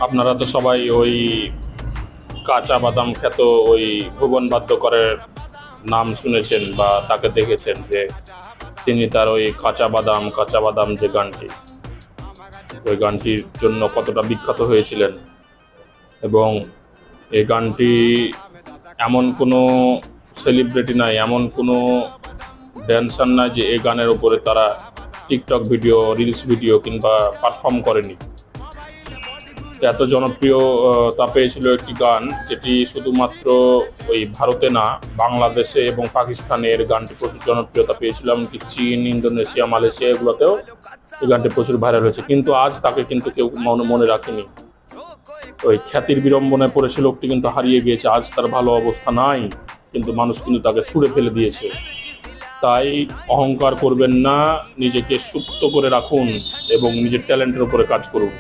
আপনারা তো সবাই ওই কাঁচা বাদাম খ্যাত ওই ভুবন বাদ্যকরের নাম শুনেছেন বা তাকে দেখেছেন, যে তিনি তার ওই কাঁচা বাদাম যে গানটি, ওই গানটির জন্য কতটা বিখ্যাত হয়েছিলেন। এবং এই গানটি এমন কোনো সেলিব্রিটি নাই, এমন কোনো ড্যান্সার নাই যে এই গানের উপরে তারা টিকটক ভিডিও, রিলস ভিডিও কিংবা পারফর্ম করেনি। এত জনপ্রিয় তা পেয়েছিল একটি গান, যেটি শুধুমাত্র ওই ভারতে না, বাংলাদেশে এবং পাকিস্তানে এর গানটি প্রচুর জনপ্রিয়তা পেয়েছিল, এমনকি চীন, ইন্দোনেশিয়া, মালয়েশিয়া এগুলোতেও এই গানটি প্রচুর ভাইরাল হয়েছে। কিন্তু আজ তাকে কিন্তু কেউ মনে রাখেনি। ওই খ্যাতির বিড়ম্বনায় পড়েছে লোকটি কিন্তু হারিয়ে গিয়েছে, আজ তার ভালো অবস্থা নাই, কিন্তু মানুষ কিন্তু তাকে ছুঁড়ে ফেলে দিয়েছে। তাই অহংকার করবেন না, নিজেকে সুপ্ত করে রাখুন এবং নিজের ট্যালেন্টের উপরে কাজ করুন।